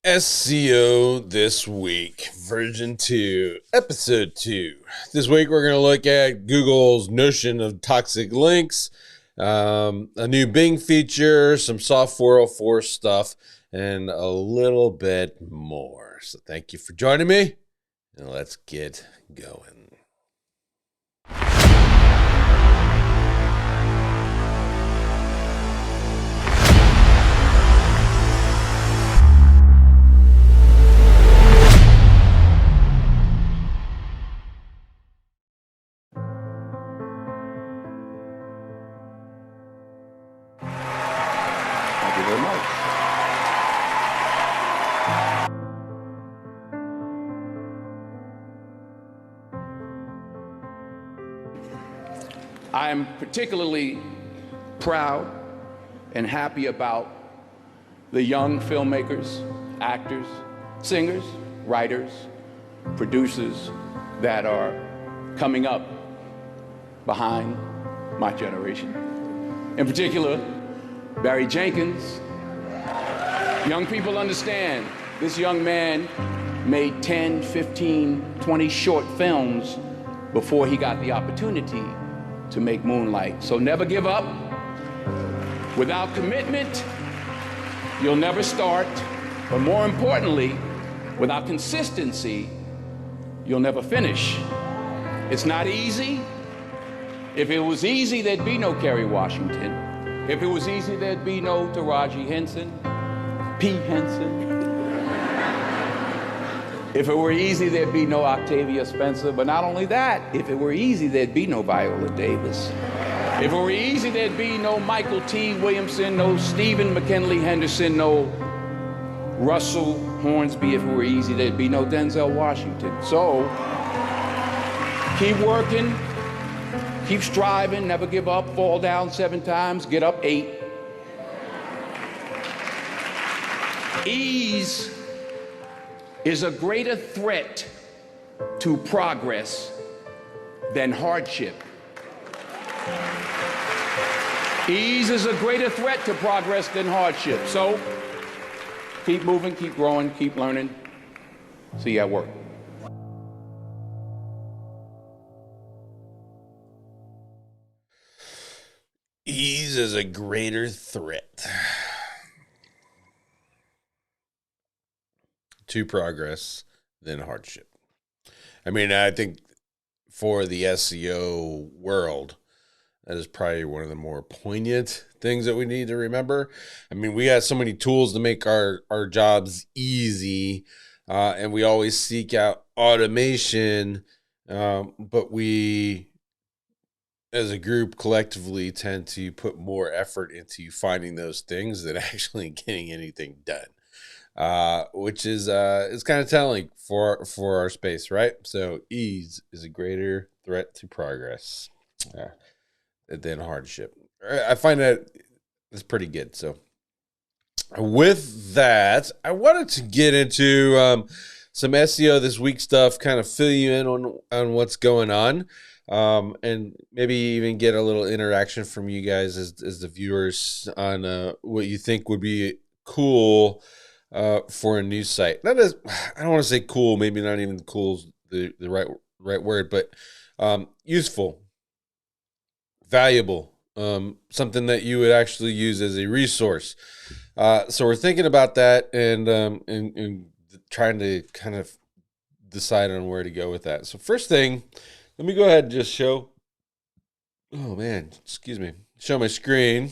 SEO this week, version 2, episode 2. This week we're going to look at Google's notion of toxic links, a new Bing feature, some Soft 404 stuff, and a little bit more. So thank you for joining me, and let's get going. I'm particularly proud and happy about the young filmmakers, actors, singers, writers, producers that are coming up behind my generation. In particular, Barry Jenkins. Young people understand this young man made 10, 15, 20 short films before he got the opportunity to make Moonlight. So never give up. Without commitment, you'll never start. But more importantly, without consistency, you'll never finish. It's not easy. If it was easy, there'd be no Kerry Washington. If it was easy, there'd be no Taraji Henson, P. Henson. If it were easy, there'd be no Octavia Spencer. But not only that, if it were easy, there'd be no Viola Davis. If it were easy, there'd be no Michael T. Williamson, no Stephen McKinley Henderson, no Russell Hornsby. If it were easy, there'd be no Denzel Washington. So keep working, keep striving, never give up, fall down 7 times, get up 8. Ease is a greater threat to progress than hardship. Ease is a greater threat to progress than hardship. So keep moving, keep growing, keep learning. See you at work. Ease is a greater threat to progress than hardship. I mean, I think for the SEO world, that is probably one of the more poignant things that we need to remember. I mean, we got so many tools to make our jobs easy, and we always seek out automation, but we, as a group, collectively tend to put more effort into finding those things than actually getting anything done. Which is kind of telling for our space, right? So ease is a greater threat to progress than hardship. I find that it's pretty good. So with that, I wanted to get into some SEO this week stuff, kind of fill you in on what's going on, and maybe even get a little interaction from you guys as the viewers on what you think would be cool for a news site. Not as, I don't want to say cool, maybe not even cool is the right word, but useful, valuable, something that you would actually use as a resource. So we're thinking about that and trying to kind of decide on where to go with that. So first thing, let me go ahead and just show my screen.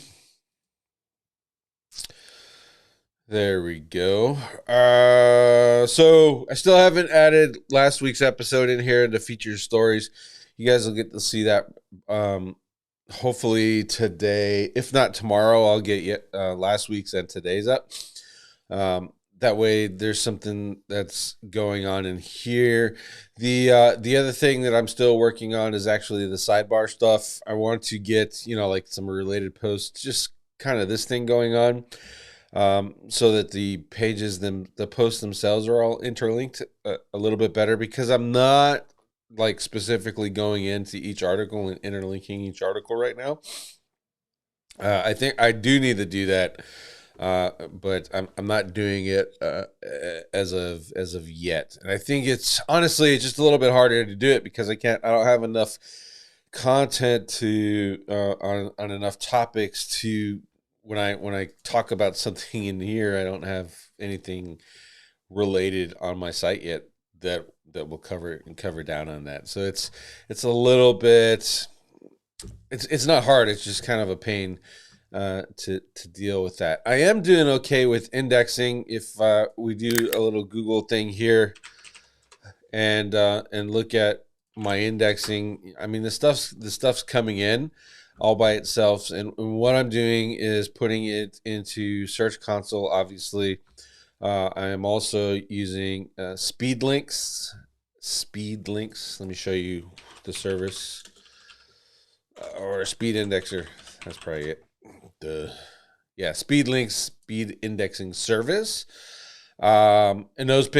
There we go. So I still haven't added last week's episode in here, the featured stories. You guys will get to see that hopefully today. If not tomorrow, I'll get last week's and today's up. That way there's something that's going on in here. The other thing that I'm still working on is actually the sidebar stuff. I want to get, like some related posts, just kind of this thing going on. So that the pages, the posts themselves are all interlinked a little bit better, because I'm not like specifically going into each article and interlinking each article right now. I think I do need to do that but I'm not doing it as of yet. And I think it's honestly just a little bit harder to do it because I don't have enough content to on enough topics to when I talk about something in here, I don't have anything related on my site yet that will cover down on that. So it's a little bit it's not hard. It's just kind of a pain to deal with that. I am doing okay with indexing. If we do a little Google thing here and look at my indexing, I mean the stuff's coming in all by itself, and what I'm doing is putting it into Search Console. Obviously, I am also using speed links. Speed links. Let me show you the service or a speed indexer. That's probably it. Yeah, speed links, speed indexing service. And those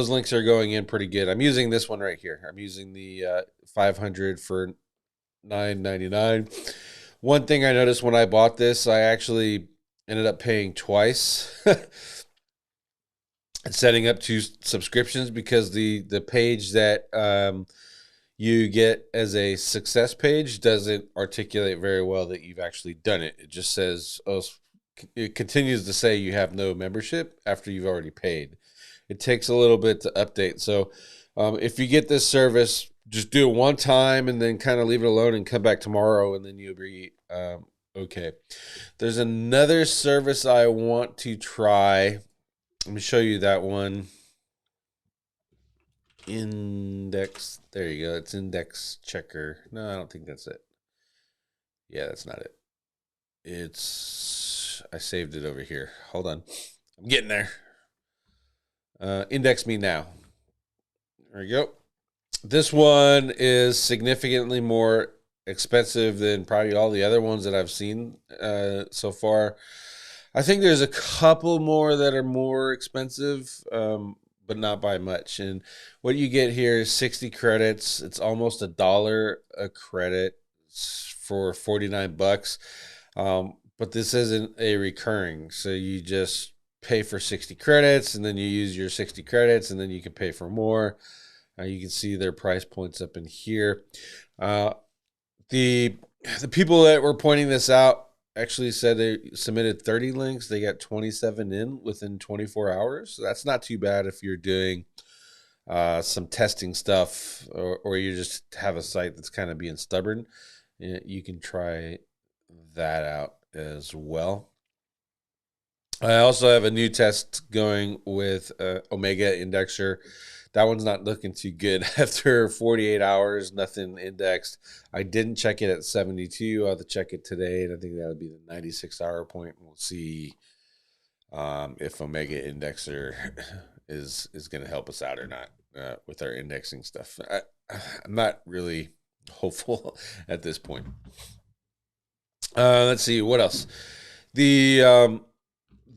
links are going in pretty good. I'm using this one right here. I'm using the 500 for $9.99. One thing I noticed when I bought this, I actually ended up paying twice and setting up two subscriptions because the page that you get as a success page doesn't articulate very well that you've actually done it. It just says, oh, it continues to say you have no membership after you've already paid. It takes a little bit to update. So if you get this service, just do it one time and then kind of leave it alone and come back tomorrow and then you'll be okay. There's another service I want to try. Let me show you that one. Index. There you go. It's index checker. No, I don't think that's it. Yeah, that's not it. I saved it over here. Hold on. I'm getting there. Index me now. There we go. This one is significantly more expensive than probably all the other ones that I've seen so far. I think there's a couple more that are more expensive, but not by much. And what you get here is 60 credits. It's almost $1 a credit for 49 bucks. But this isn't a recurring. So you just pay for 60 credits and then you use your 60 credits and then you can pay for more. You can see their price points up in here. The people that were pointing this out actually said they submitted 30 links. They got 27 in within 24 hours. So that's not too bad if you're doing some testing stuff or you just have a site that's kind of being stubborn. You can try that out as well. I also have a new test going with Omega Indexer. That one's not looking too good. After 48 hours, nothing indexed. I didn't check it at 72. I'll have to check it today, and I think that'll be the 96-hour point. We'll see if Omega Indexer is going to help us out or not with our indexing stuff. I'm not really hopeful at this point. Let's see what else.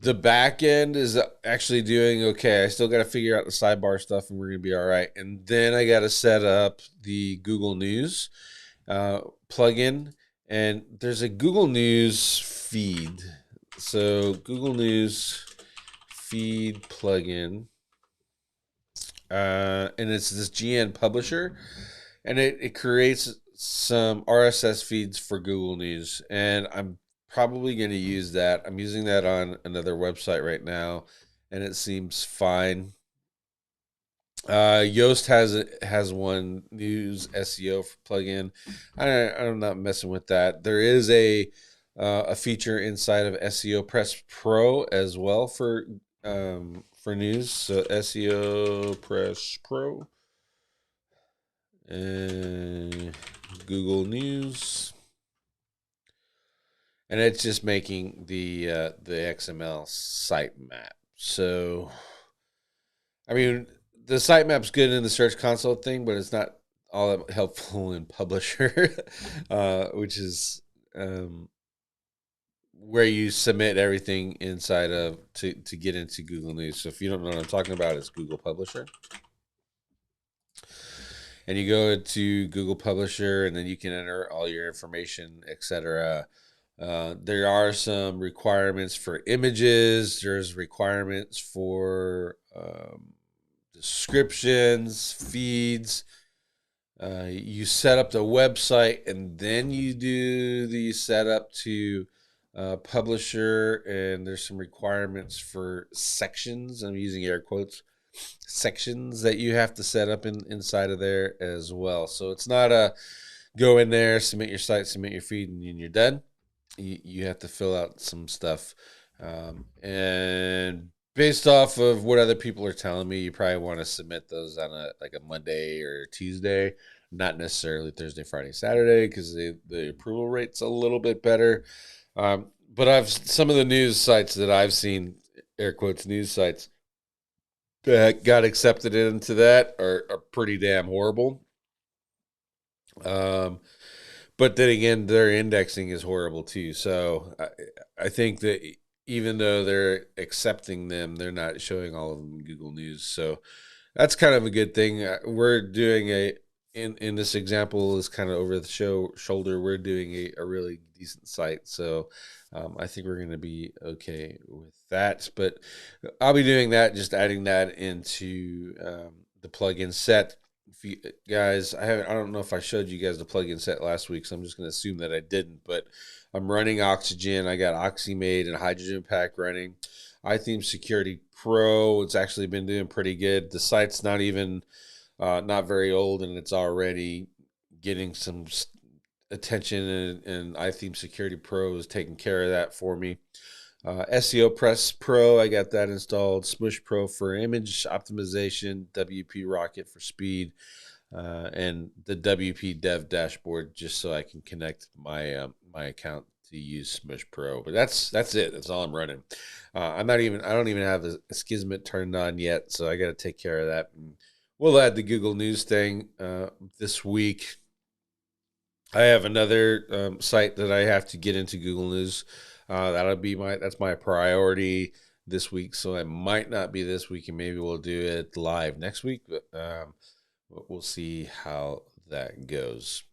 The back end is actually doing okay. I still got to figure out the sidebar stuff, and we're gonna be all right. And then I got to set up the Google News plugin, and there's a Google News feed. So Google News feed plugin, and it's this GN publisher, and it creates some RSS feeds for Google News, and I'm probably going to use that. I'm using that on another website right now, and it seems fine. Yoast has one news SEO plugin. I'm not messing with that. There is a feature inside of SEO Press Pro as well for news. So SEO Press Pro and Google News. And it's just making the XML sitemap. So, I mean, the sitemap's good in the Search Console thing, but it's not all that helpful in Publisher, which is where you submit everything inside of to get into Google News. So if you don't know what I'm talking about, it's Google Publisher. And you go to Google Publisher, and then you can enter all your information, etc. There are some requirements for images. There's requirements for descriptions, feeds. You set up the website and then you do the setup to publisher, and there's some requirements for sections. I'm using air quotes, sections that you have to set up inside of there as well. So it's not a go in there, submit your site, submit your feed, and you're done. You have to fill out some stuff. And based off of what other people are telling me, you probably want to submit those on a Monday or Tuesday, not necessarily Thursday, Friday, Saturday, because the approval rate's a little bit better. But I've some of the news sites that I've seen, air quotes news sites, that got accepted into that are pretty damn horrible. But then again, their indexing is horrible too. So I think that even though they're accepting them, they're not showing all of them in Google News. So that's kind of a good thing. We're doing in this example is kind of over the shoulder. We're doing a really decent site. So I think we're going to be okay with that. But I'll be doing that, just adding that into the plugin set. If you guys, I don't know if I showed you guys the plugin set last week, so I'm just going to assume that I didn't. But I'm running Oxygen. I got Oxymate and Hydrogen Pack running. iTheme Security Pro. It's actually been doing pretty good. The site's not even not very old, and it's already getting some attention. And iTheme Security Pro is taking care of that for me. SEO Press Pro, I got that installed. Smush Pro for image optimization, WP Rocket for speed, and the WP Dev dashboard just so I can connect my my account to use Smush Pro. But that's it. That's all I'm running. I don't even have a Schismet turned on yet, so I got to take care of that. And we'll add the Google News thing this week. I have another site that I have to get into Google News. That's my priority this week. So it might not be this week, and maybe we'll do it live next week. But we'll see how that goes.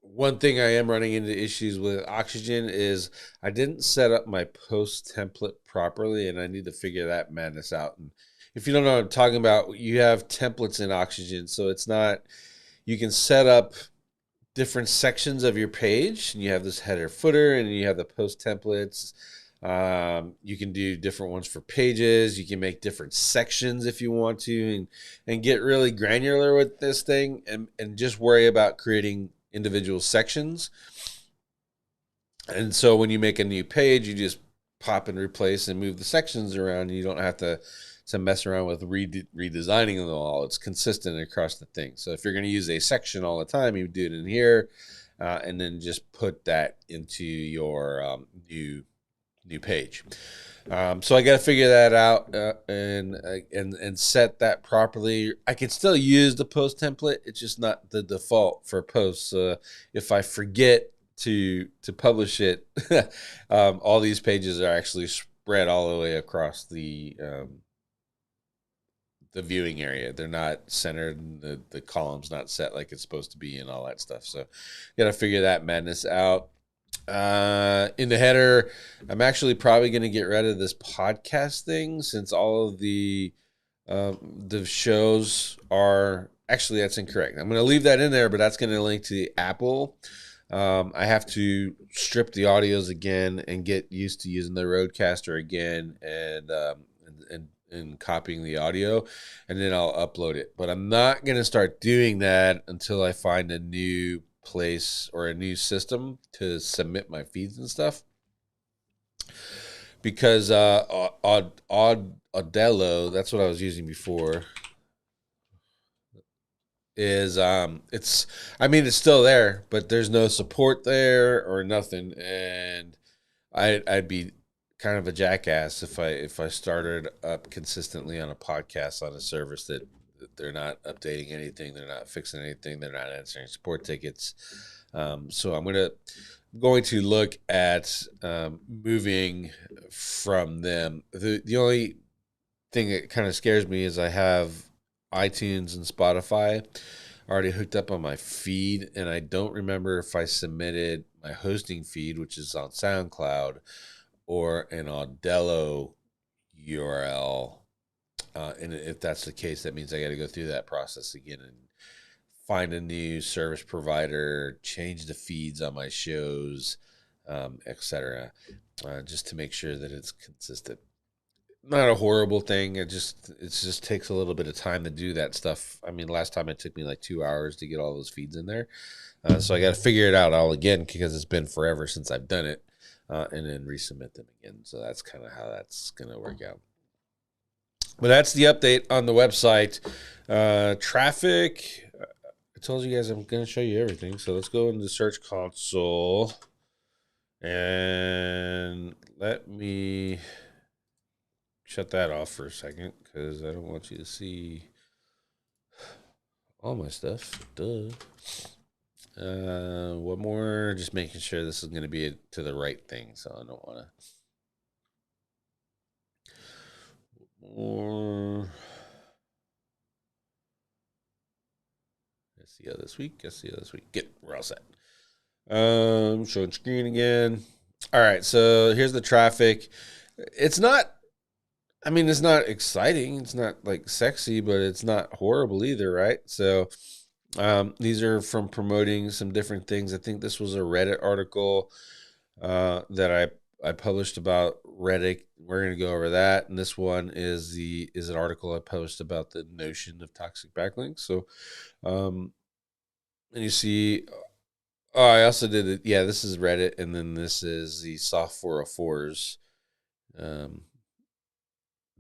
One thing I am running into issues with Oxygen is I didn't set up my post template properly, and I need to figure that madness out. And if you don't know what I'm talking about, you have templates in Oxygen, so it's not. You can set up different sections of your page, and you have this header footer, and you have the post templates. You can do different ones for pages. You can make different sections if you want to, and get really granular with this thing, and just worry about creating individual sections. And so when you make a new page, you just pop and replace and move the sections around. You don't have to mess around with redesigning them all. It's consistent across the thing. So if you're going to use a section all the time, you do it in here, and then just put that into your new page. So I got to figure that out and set that properly. I can still use the post template. It's just not the default for posts. If I forget to publish it, all these pages are actually spread all the way across the viewing area. They're not centered, and the column's not set like it's supposed to be, and all that stuff. So got to figure that madness out. In the header, I'm actually probably going to get rid of this podcast thing, since all of the shows are actually, that's incorrect. I'm going to leave that in there, but that's going to link to the Apple. I have to strip the audios again and get used to using the Roadcaster again, and copying the audio, and then I'll upload it. But I'm not going to start doing that until I find a new place or a new system to submit my feeds and stuff. Because Audello, that's what I was using before, is it's still there, but there's no support there or nothing, and I'd be kind of a jackass if I started up consistently on a podcast on a service that they're not updating anything, they're not fixing anything, they're not answering support tickets. So I'm going to look at moving from them. The only thing that kind of scares me is I have iTunes and Spotify already hooked up on my feed, and I don't remember if I submitted my hosting feed, which is on SoundCloud, or an Audello URL. And if that's the case, that means I got to go through that process again and find a new service provider, change the feeds on my shows, etc., just to make sure that it's consistent. Not a horrible thing. It just takes a little bit of time to do that stuff. I mean, last time it took me like 2 hours to get all those feeds in there. So I got to figure it out all again because it's been forever since I've done it, and then resubmit them again. So that's kind of how that's going to work out. But that's the update on the website. Traffic. I told you guys I'm going to show you everything. So let's go into the Search Console. And let me shut that off for a second because I don't want you to see all my stuff. Duh. One more, just making sure this is going to be to the right thing, so I don't want to. More SEO this week. SEO this week. Get, we're all set. Showing screen again. All right, so here's the traffic. It's not. I mean, it's not exciting. It's not like sexy, but it's not horrible either, right? So these are from promoting some different things. I think this was a Reddit article that I published about Reddit. We're going to go over that. And this one is an article I published about the notion of toxic backlinks. So, and you see, I also did it. Yeah, this is Reddit. And then this is the Soft 404s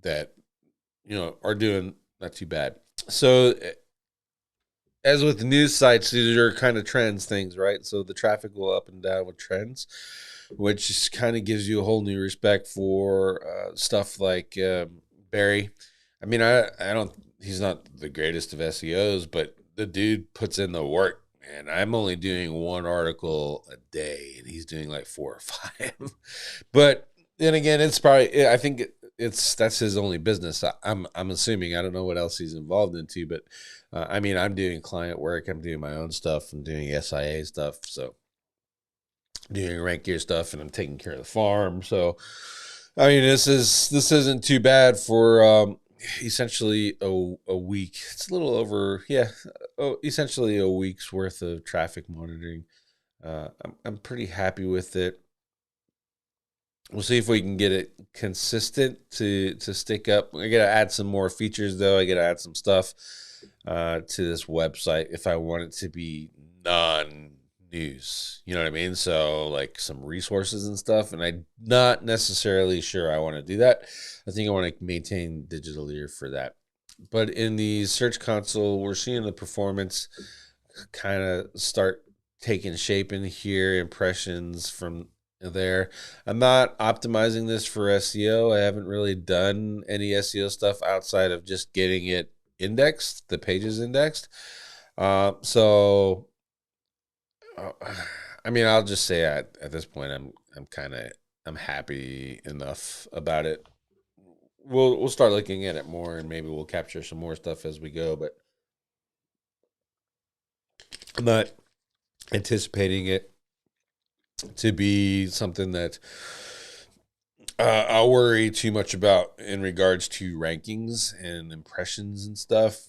that, are doing not too bad. So as with news sites, these are kind of trends things, right? So the traffic will up and down with trends, which kind of gives you a whole new respect for stuff like Barry. I mean, I don't. He's not the greatest of SEOs, but the dude puts in the work. Man, I'm only doing one article a day, and he's doing like 4 or 5. But then again, it's probably. I think that's his only business. I'm assuming. I don't know what else he's involved into, but I mean, I'm doing client work. I'm doing my own stuff. I'm doing SIA stuff. So doing rank gear stuff, and I'm taking care of the farm. So, I mean, this isn't too bad for essentially a week. It's a little over, essentially a week's worth of traffic monitoring. I'm pretty happy with it. We'll see if we can get it consistent to stick up. I got to add some more features, though. I got to add some stuff to this website if I want it to be non-news. You know what I mean? So, like some resources and stuff. And I'm not necessarily sure I want to do that. I think I want to maintain Digitaleer for that. But in the Search Console, we're seeing the performance kind of start taking shape in here. Impressions from there. I'm not optimizing this for SEO. I haven't really done any SEO stuff outside of just getting it indexed, the pages indexed. I mean, I'll just say at this point, I'm happy enough about it. We'll start looking at it more, and maybe we'll capture some more stuff as we go. But I'm not anticipating it to be something that I'll worry too much about in regards to rankings and impressions and stuff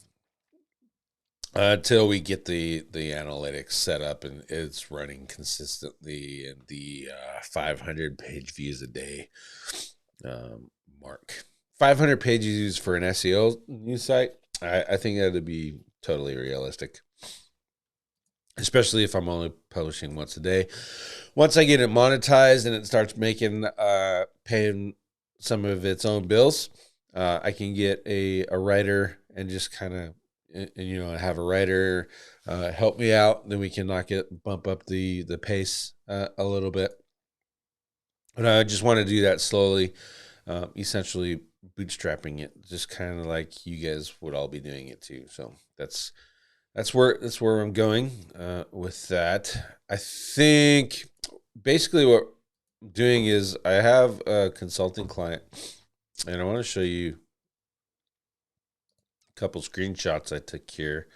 until we get the analytics set up and it's running consistently and the 500 page views a day mark. 500 page views for an SEO news site, I think that would be totally realistic. Especially if I'm only publishing once a day. Once I get it monetized and it starts making, paying some of its own bills, I can get a writer and just kind of, have a writer help me out. Then we can bump up the pace a little bit. And I just want to do that slowly, essentially bootstrapping it, just kind of like you guys would all be doing it too. So that's where I'm going with that. I think basically what I'm doing is I have a consulting client, and I want to show you a couple screenshots I took here.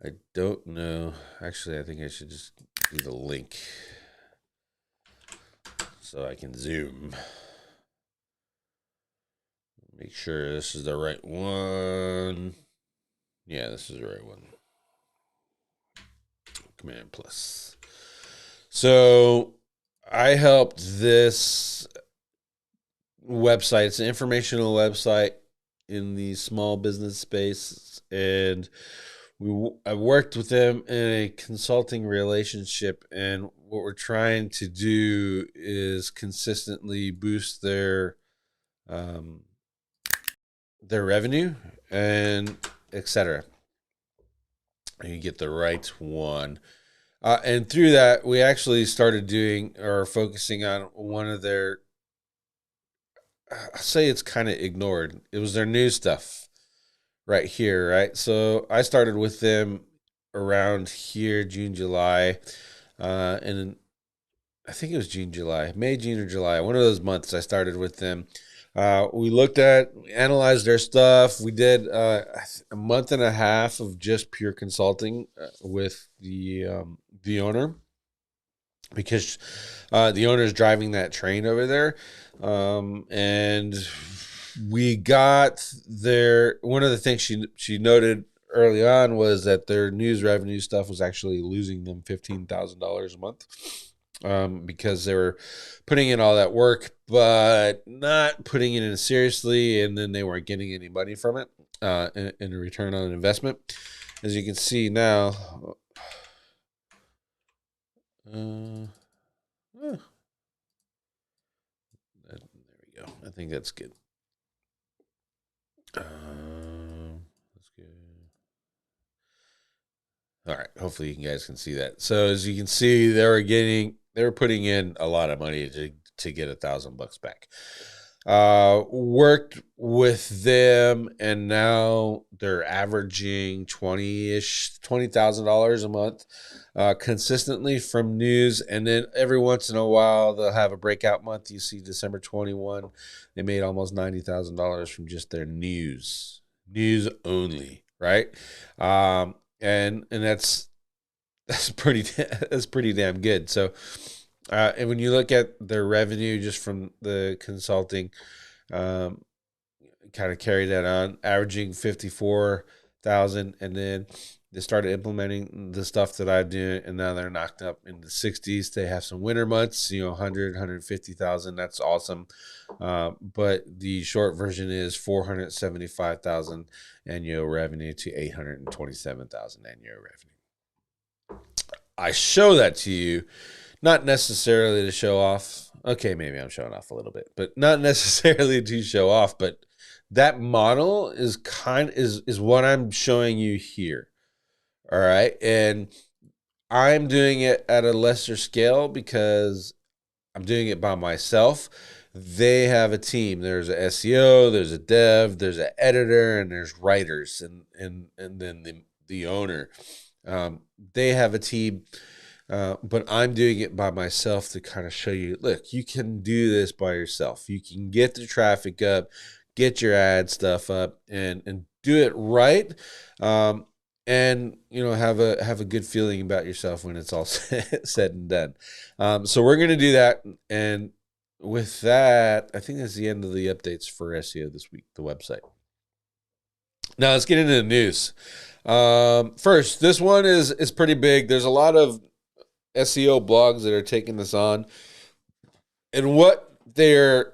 I don't know. Actually, I think I should just do the link. so I can zoom. Make sure this is the right one. Yeah, this is the right one. Command plus. So I helped this website. It's an informational website in the small business space, and I worked with them in a consulting relationship, and what we're trying to do is consistently boost their revenue and etc. And you get the right one. And through that, we actually started doing or focusing on one of their, I'll say it's kind of ignored. It was their new stuff right here, right? So I started with them around here, June, July. And I think it was June, July, May, June, or July. One of those months I started with them. We analyzed their stuff. We did a month and a half of just pure consulting with the owner, because the owner is driving that train over there. And we got their, one of the things she noted early on was that their news revenue stuff was actually losing them $15,000 a month. Because they were putting in all that work, but not putting it in seriously, and then they weren't getting any money from it in a return on investment. As you can see now, there we go. I think that's good. That's good. All right. Hopefully you guys can see that. So as you can see, they were putting in a lot of money to get $1,000 back. Worked with them, and now they're averaging $20,000 a month consistently from news. And then every once in a while they'll have a breakout month. You see December 21, they made almost $90,000 from just their news only, right? And that's pretty damn good. So and when you look at their revenue just from the consulting, kind of carry that on, averaging 54,000, and then they started implementing the stuff that I do, and now they're knocked up in the 60s. They have some winter months, 150,000. That's awesome. But the short version is 475,000 annual revenue to 827,000 annual revenue. I show that to you, not necessarily to show off. Okay, maybe I'm showing off a little bit, but not necessarily to show off. But that model is what I'm showing you here. All right. And I'm doing it at a lesser scale because I'm doing it by myself. They have a team. There's a SEO, there's a dev, there's an editor, and there's writers, and then the owner. They have a team. But I'm doing it by myself to kind of show you, look, you can do this by yourself. You can get the traffic up, get your ad stuff up, and do it right. And have a good feeling about yourself when it's all said and done. So we're gonna do that, and with that, I think that's the end of the updates for SEO this week, the website. Now let's get into the news. First, this one is pretty big. There's a lot of SEO blogs that are taking this on, and what they're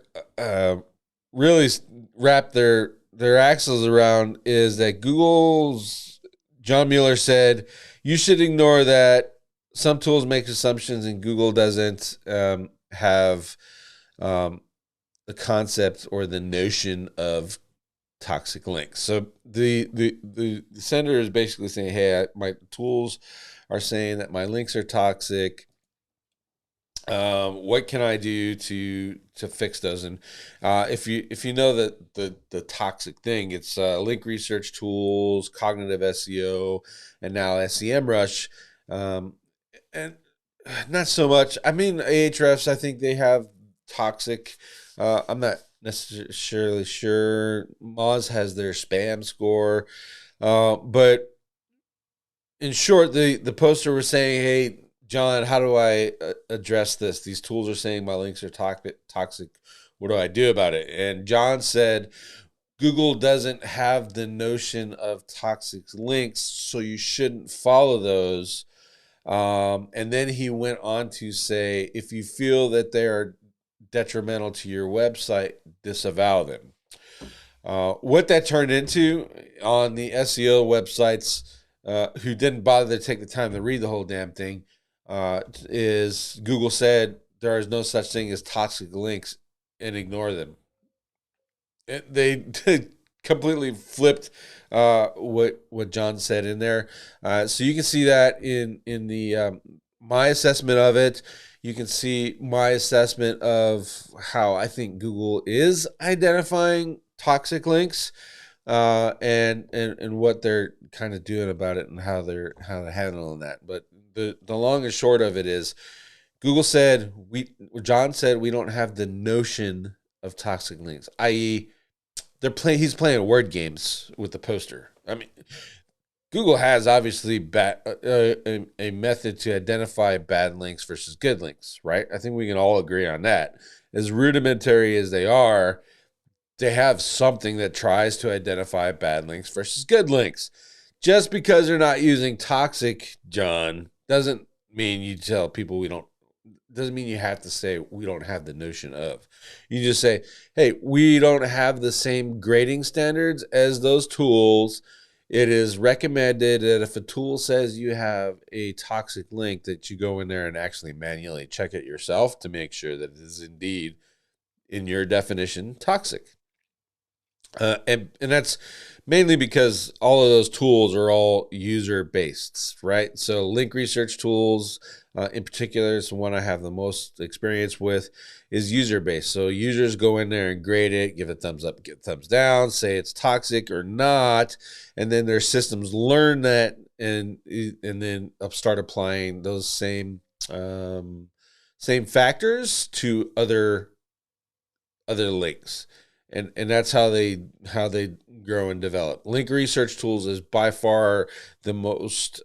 really wrap their axles around is that Google's John Mueller said you should ignore that some tools make assumptions and Google doesn't have the concept or the notion of toxic links. So the sender is basically saying, hey, my tools are saying that my links are toxic. What can I do to fix those? And if you know that the toxic thing, it's link research tools, cognitive SEO, and now SEMrush, and not so much. I mean, Ahrefs, I think they have toxic. I'm not necessarily sure. Moz has their spam score, but in short, the poster was saying, hey, John, how do I address this? These tools are saying my links are toxic. What do I do about it? And John said, Google doesn't have the notion of toxic links, so you shouldn't follow those. And then he went on to say, if you feel that they are detrimental to your website, disavow them. What that turned into on the SEO websites who didn't bother to take the time to read the whole damn thing is Google said there is no such thing as toxic links and ignore them. They completely flipped what John said in there. So you can see that in the my assessment of it. You can see my assessment of how I think Google is identifying toxic links, and what they're kind of doing about it and how they're handling that. But the long and short of it is, John said we don't have the notion of toxic links, i.e., he's playing word games with the poster. I mean, Google has obviously a method to identify bad links versus good links, right? I think we can all agree on that. As rudimentary as they are, they have something that tries to identify bad links versus good links. Just because they're not using toxic, John, doesn't mean you tell people we don't. Doesn't mean you have to say we don't have the notion of. You just say, hey, we don't have the same grading standards as those tools. It is recommended that if a tool says you have a toxic link, that you go in there and actually manually check it yourself to make sure that it is indeed, in your definition, toxic. And that's mainly because all of those tools are all user based, right? So link research tools, in particular, is the one I have the most experience with, is user based. So users go in there and grade it, give it thumbs up, give it thumbs down, say it's toxic or not, and then their systems learn that and then start applying those same factors to other links, and that's how they grow and develop. Link research tools is by far the most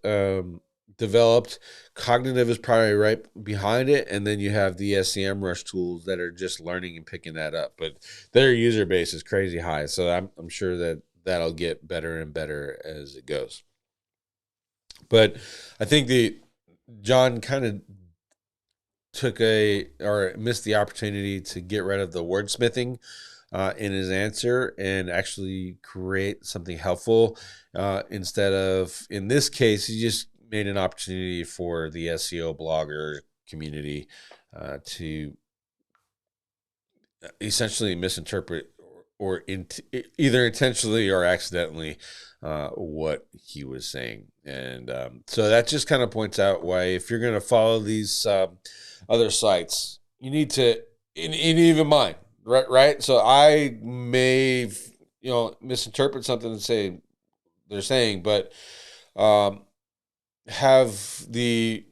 developed. Cognitive is probably right behind it, and then you have the SEMrush tools that are just learning and picking that up. But their user base is crazy high, so I'm sure that that'll get better and better as it goes. But I think the John kind of missed the opportunity to get rid of the wordsmithing in his answer and actually create something helpful, instead of, in this case, he just made an opportunity for the SEO blogger community to essentially misinterpret or either intentionally or accidentally what he was saying. And so that just kind of points out why, if you're going to follow these other sites, you need to, in even mine, right? So I may, misinterpret something and say they're saying, but have the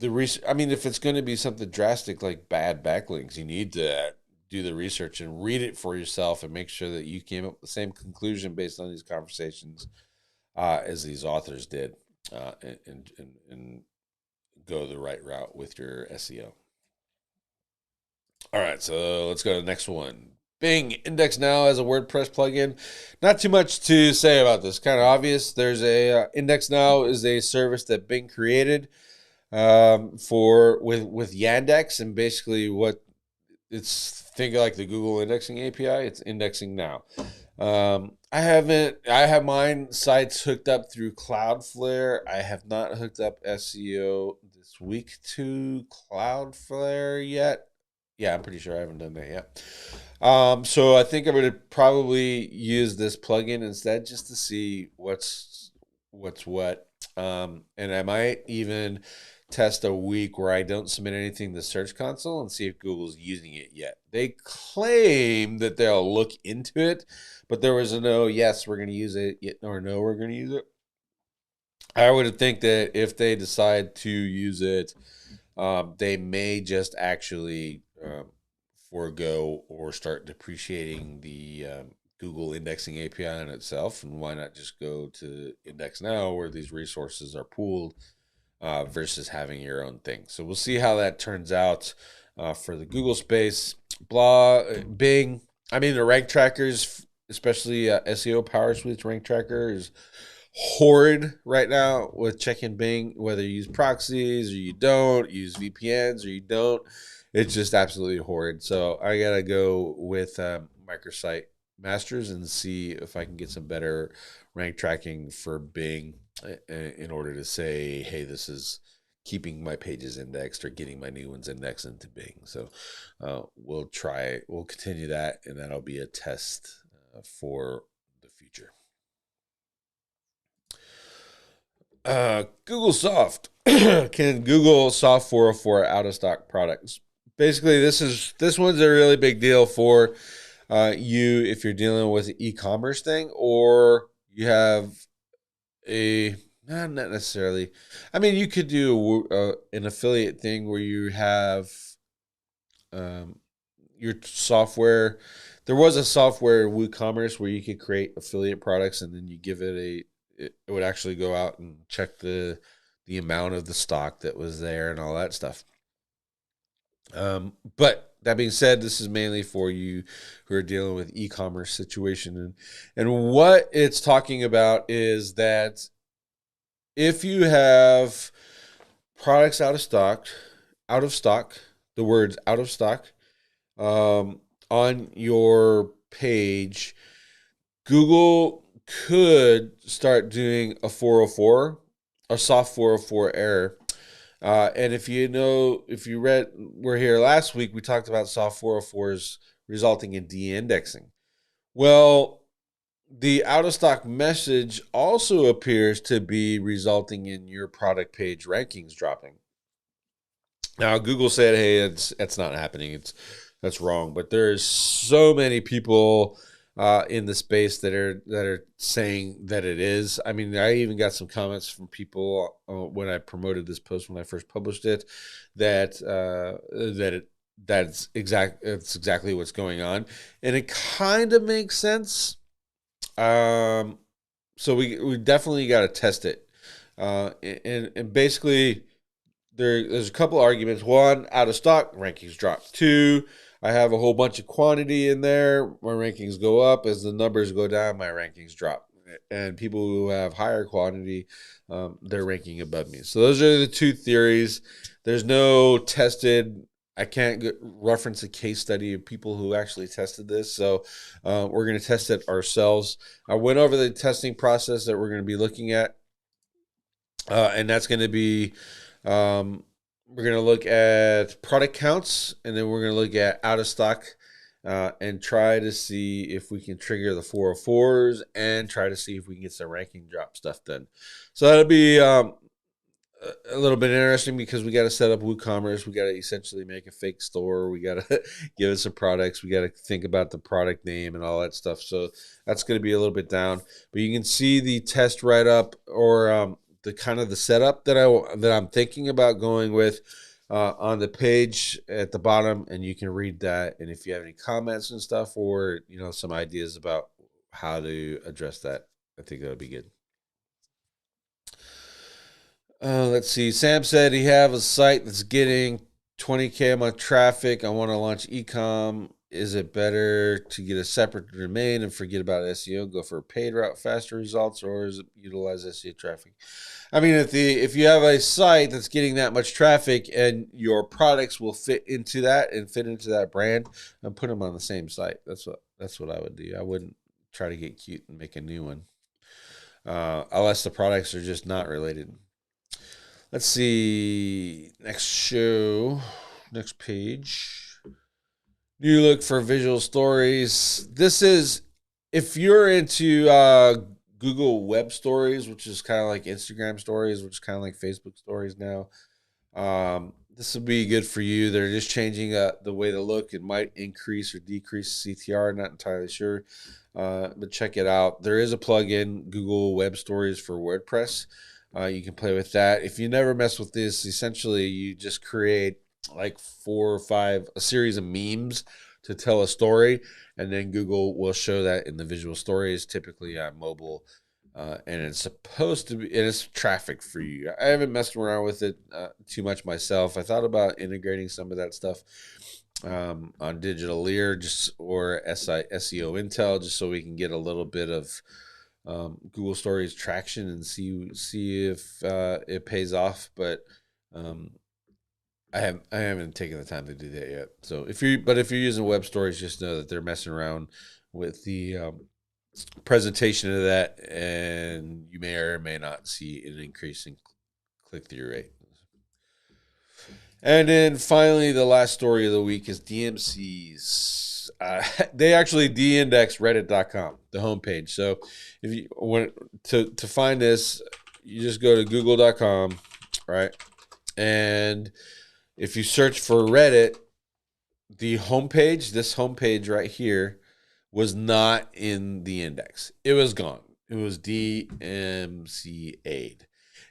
research. I mean, if it's going to be something drastic like bad backlinks, you need to do the research and read it for yourself and make sure that you came up with the same conclusion based on these conversations as these authors did, and go the right route with your SEO. All right, so let's go to the next one. Bing Index Now as a WordPress plugin. Not too much to say about this. Kind of obvious. There's a Index Now is a service that Bing created for with Yandex, and basically what it's, think of like the Google indexing API. It's indexing now. I have mine sites hooked up through Cloudflare. I have not hooked up SEO this week to Cloudflare yet. Yeah, I'm pretty sure I haven't done that yet. So I think I'm going to probably use this plugin instead, just to see what's what. And I might even test a week where I don't submit anything to Search Console and see if Google's using it yet. They claim that they'll look into it, but there was a no, yes, we're going to use it, or no, we're going to use it. I would think that if they decide to use it, they may just actually forego or start depreciating the Google indexing API in itself. And why not just go to Index Now, where these resources are pooled versus having your own thing. So we'll see how that turns out for the Google space. Bing. I mean, the rank trackers, especially SEO Power Suite's rank tracker, is horrid right now with checking Bing, whether you use proxies or you don't, use VPNs or you don't. It's just absolutely horrid. So I got to go with microsite masters and see if I can get some better rank tracking for Bing in order to say, hey, this is keeping my pages indexed or getting my new ones indexed into Bing. So we'll continue that, and that'll be a test for the future. Google Soft. Can Google Soft 404 out of stock products? Basically, this one's a really big deal for you if you're dealing with an e-commerce thing, or you have not necessarily. I mean, you could do an affiliate thing where you have your software. There was a software WooCommerce where you could create affiliate products, and then you give it it would actually go out and check the amount of the stock that was there and all that stuff. But that being said, this is mainly for you who are dealing with e-commerce situation, and what it's talking about is that if you have products out of stock, the words out of stock, on your page, Google could start doing a 404, a soft 404 error. And if you were here last week, we talked about soft 404s resulting in de-indexing. Well, the out-of-stock message also appears to be resulting in your product page rankings dropping. Now, Google said, "Hey, it's not happening. That's wrong." But there's so many people in the space that are saying that it is. I mean, I even got some comments from people when I promoted this post when I first published it it's exactly what's going on, and it kind of makes sense. So we definitely got to test it, and basically there's a couple arguments. One, out of stock rankings drop. Two, I have a whole bunch of quantity in there. My rankings go up. As the numbers go down, my rankings drop. And people who have higher quantity, they're ranking above me. So those are the two theories. There's no tested. I can't reference a case study of people who actually tested this. So we're going to test it ourselves. I went over the testing process that we're going to be looking at. And that's going to be, we're going to look at product counts, and then we're going to look at out of stock, and try to see if we can trigger the 404s and try to see if we can get some ranking drop stuff done. So that'll be a little bit interesting because we got to set up WooCommerce. We got to essentially make a fake store. We got to give it some products. We got to think about the product name and all that stuff. So that's going to be a little bit down, but you can see the test write up, or the kind of the setup that I'm thinking about going with on the page at the bottom, and you can read that. And if you have any comments and stuff, or some ideas about how to address that, I think that would be good. Let's see. Sam said he have a site that's getting 20K a month traffic. I want to launch ecom. Is it better to get a separate domain and forget about SEO, go for a paid route, faster results, or is it utilize SEO traffic? I mean, if you have a site that's getting that much traffic and your products will fit into that and fit into that brand, and put them on the same site. That's what I would do. I wouldn't try to get cute and make a new one, unless the products are just not related. Let's see. Next page. New look for visual stories. This is, if you're into Google Web Stories, which is kind of like Instagram Stories, which is kind of like Facebook Stories now. This will be good for you. They're just changing the way they look. It might increase or decrease CTR. Not entirely sure, but check it out. There is a plugin, Google Web Stories for WordPress. You can play with that. If you never mess with this, essentially you just create like 4 or 5, a series of memes to tell a story, and then Google will show that in the visual stories, typically on mobile and it's supposed to be, and it's traffic for you. I haven't messed around with it too much myself. I thought about integrating some of that stuff on Digitaleer or SEO Intel, just so we can get a little bit of Google Stories traction and see if it pays off. But I haven't taken the time to do that yet. So if you're using web stories, just know that they're messing around with the presentation of that, and you may or may not see an increase in click-through rate. And then finally, the last story of the week is DMCs. They actually de-index reddit.com, the homepage. So if you want to find this, you just go to google.com, right? And if you search for Reddit, the homepage, this homepage right here, was not in the index. It was gone. It was DMCA'd.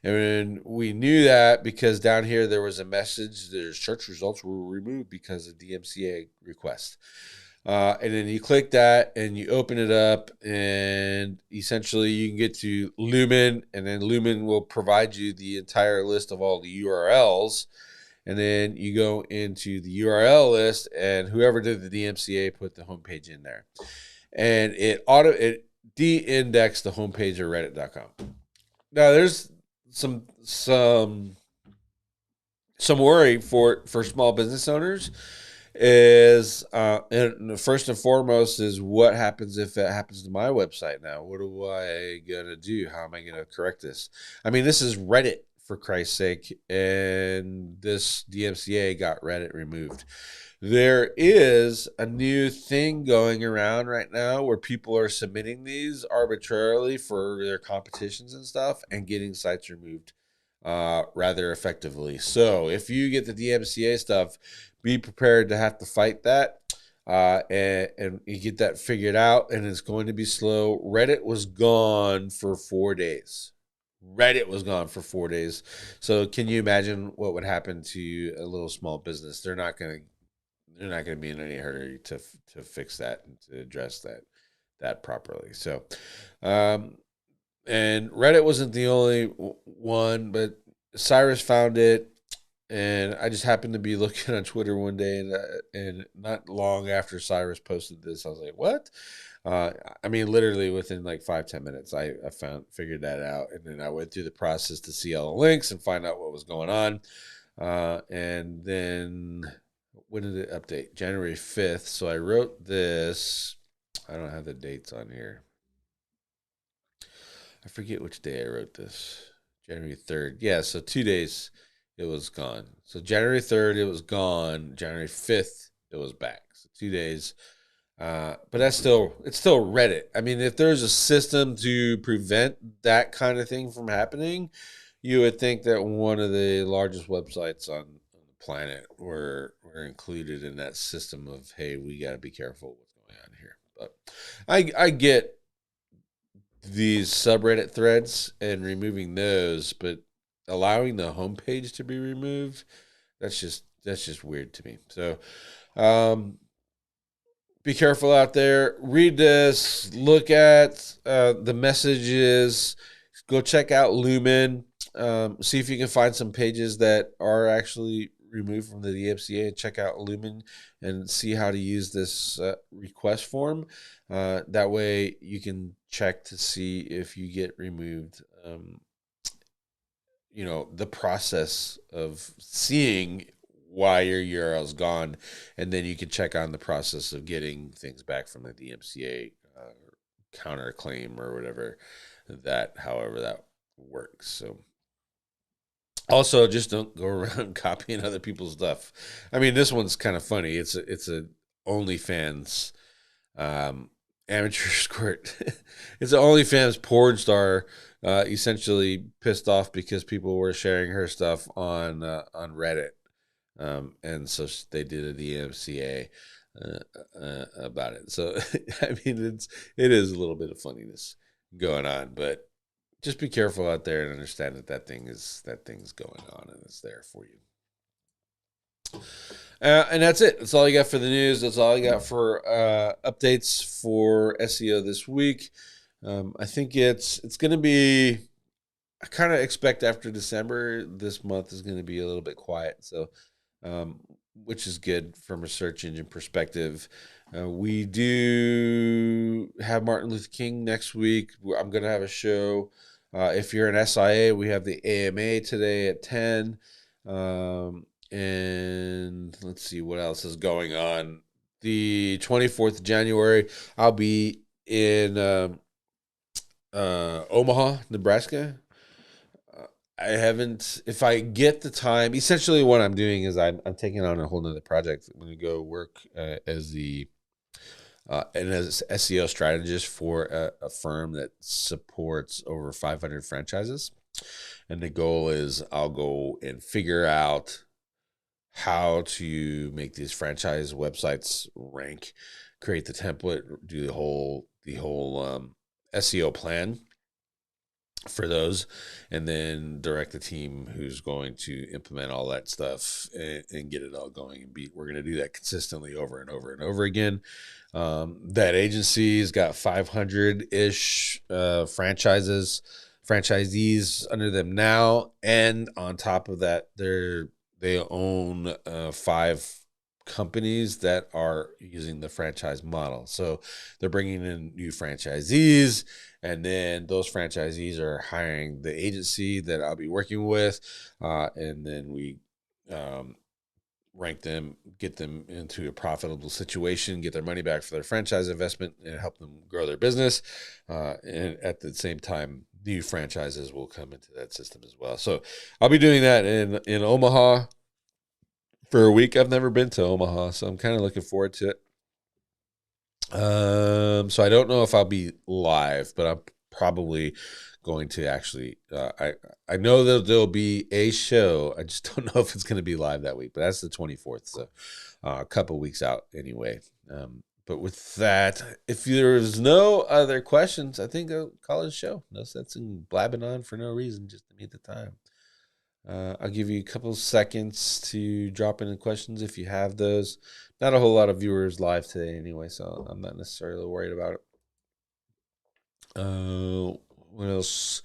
And we knew that because down here there was a message, their search results were removed because of DMCA request. And then you click that and you open it up, and essentially you can get to Lumen, and then Lumen will provide you the entire list of all the URLs. And then you go into the URL list, and whoever did the DMCA put the homepage in there. And it de-indexed the homepage of reddit.com. Now there's some worry for small business owners is and first and foremost is what happens if it happens to my website now. What am I gonna do? How am I gonna correct this? I mean, this is Reddit, for Christ's sake, and this DMCA got Reddit removed. There is a new thing going around right now where people are submitting these arbitrarily for their competitions and stuff and getting sites removed rather effectively. So if you get the DMCA stuff, be prepared to have to fight that and you get that figured out, and it's going to be slow. Reddit was gone for 4 days. Reddit was gone for 4 days. So can you imagine what would happen to a little small business? They're not going to be in any hurry to fix that and to address that properly. So, and Reddit wasn't the only one, but Cyrus found it, and I just happened to be looking on Twitter one day, and not long after Cyrus posted this, I was like, "What?" I mean, literally within like 5-10 minutes, I figured that out, and then I went through the process to see all the links and find out what was going on, and then when did it update? January 5th. So I wrote this. I don't have the dates on here. I forget which day I wrote this. January 3rd. Yeah, so 2 days it was gone. So January 3rd, it was gone. January 5th, it was back. So 2 days. But it's still Reddit. I mean, if there's a system to prevent that kind of thing from happening, you would think that one of the largest websites on the planet were included in that system of, hey, we got to be careful what's going on here. But I get these subreddit threads and removing those, but allowing the homepage to be removed, that's just weird to me. So be careful out there. Read this. Look at the messages. Go check out Lumen. See if you can find some pages that are actually removed from the DMCA, and check out Lumen and see how to use this request form. That way you can check to see if you get removed. The process of seeing why your URL is gone, and then you can check on the process of getting things back from the DMCA counterclaim or whatever however that works. So also, just don't go around copying other people's stuff. I mean, this one's kind of funny. It's a OnlyFans amateur squirt. It's an OnlyFans porn star, essentially pissed off because people were sharing her stuff on Reddit. And so they did a DMCA about it. So I mean, it is a little bit of funniness going on, but just be careful out there and understand that thing's going on and it's there for you. And that's it. That's all I got for the news. That's all I got for updates for SEO this week. I think it's going to be. I kind of expect after December, this month is going to be a little bit quiet. So, which is good from a search engine perspective. We do have Martin Luther King next week. I'm going to have a show. If you're an SIA, we have the AMA today at 10. And let's see what else is going on. The 24th of January, I'll be in Omaha, Nebraska. I haven't, if I get the time, essentially what I'm doing is I'm taking on a whole nother project. I'm going to go work as SEO strategist for a firm that supports over 500 franchises. And the goal is I'll go and figure out how to make these franchise websites rank, create the template, do the whole SEO plan for those, and then direct the team who's going to implement all that stuff and get it all going. And we're going to do that consistently over and over and over again. That agency's got 500-ish franchisees under them now, and on top of that, they own 5 companies that are using the franchise model. So they're bringing in new franchisees, and then those franchisees are hiring the agency that I'll be working with, and then we rank them, get them into a profitable situation, get their money back for their franchise investment, and help them grow their business. And at the same time, new franchises will come into that system as well. So I'll be doing that in Omaha for a week. I've never been to Omaha, so I'm kind of looking forward to it. So I don't know if I'll be live, but I'm probably going to actually. I know that there'll be a show. I just don't know if it's going to be live that week. But that's the 24th, so a couple weeks out anyway. But with that, if there's no other questions, I think I'll call it a show. No sense in blabbing on for no reason, just to meet the time. I'll give you a couple seconds to drop in the questions if you have those. Not a whole lot of viewers live today anyway, so I'm not necessarily worried about it. What else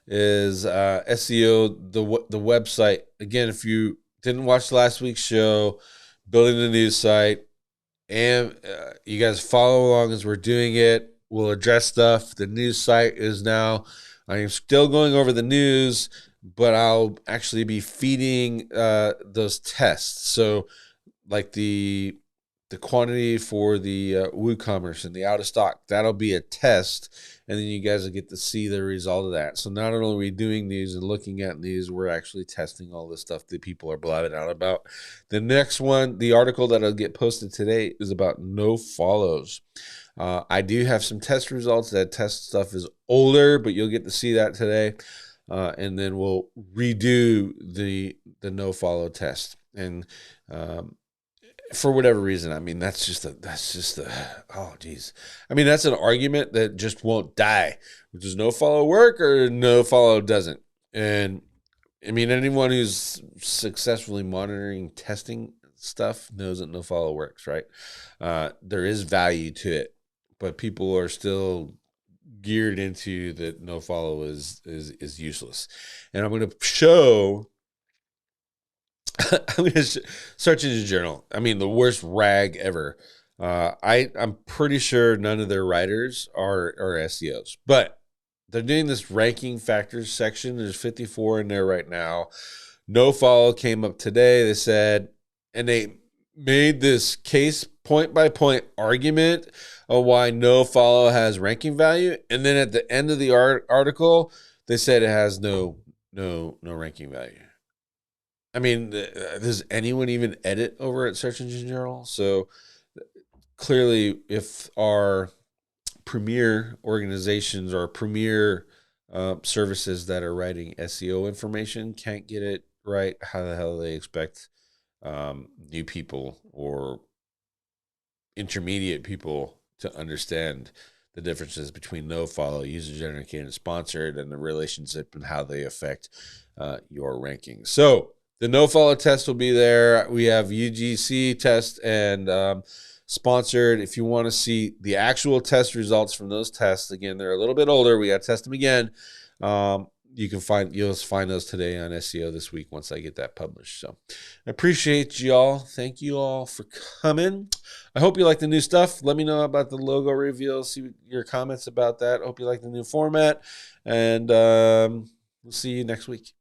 is SEO, the website? Again, if you didn't watch last week's show, building the news site, and you guys follow along as we're doing it. We'll address stuff. The news site is now, I am still going over the news, but I'll actually be feeding those tests. So like the quantity for the WooCommerce and the out of stock, that'll be a test. And then you guys will get to see the result of that. So not only are we doing these and looking at these, we're actually testing all this stuff that people are blabbing out about. The next one, the article that'll get posted today, is about no follows. I do have some test results. That test stuff is older, but you'll get to see that today. And then we'll redo the no follow test. And for whatever reason, I mean, that's just oh geez. I mean, that's an argument that just won't die. Does no follow work or no follow doesn't? And I mean, anyone who's successfully monitoring testing stuff knows that no follow works, right? There is value to it, but people are still geared into that no follow is useless. And I'm going to show. I'm going to search engine journal. I mean, the worst rag ever. I'm pretty sure none of their writers are SEOs, but they're doing this ranking factors section. There's 54 in there right now. No follow came up today. They said, and they made this case point by point argument of why no follow has ranking value. And then at the end of the article, they said it has no ranking value. I mean, does anyone even edit over at Search Engine Journal? So clearly, if our premier organizations or premier services that are writing SEO information can't get it right, how the hell do they expect new people or intermediate people to understand the differences between no follow, user generated, and sponsored, and the relationship and how they affect your ranking? So the no follow test will be there. We have UGC test and sponsored. If you want to see the actual test results from those tests, again, they're a little bit older. We got to test them again. You'll find those today on SEO this week once I get that published. So I appreciate y'all. Thank you all for coming. I hope you like the new stuff. Let me know about the logo reveal. See your comments about that. Hope you like the new format. And we'll see you next week.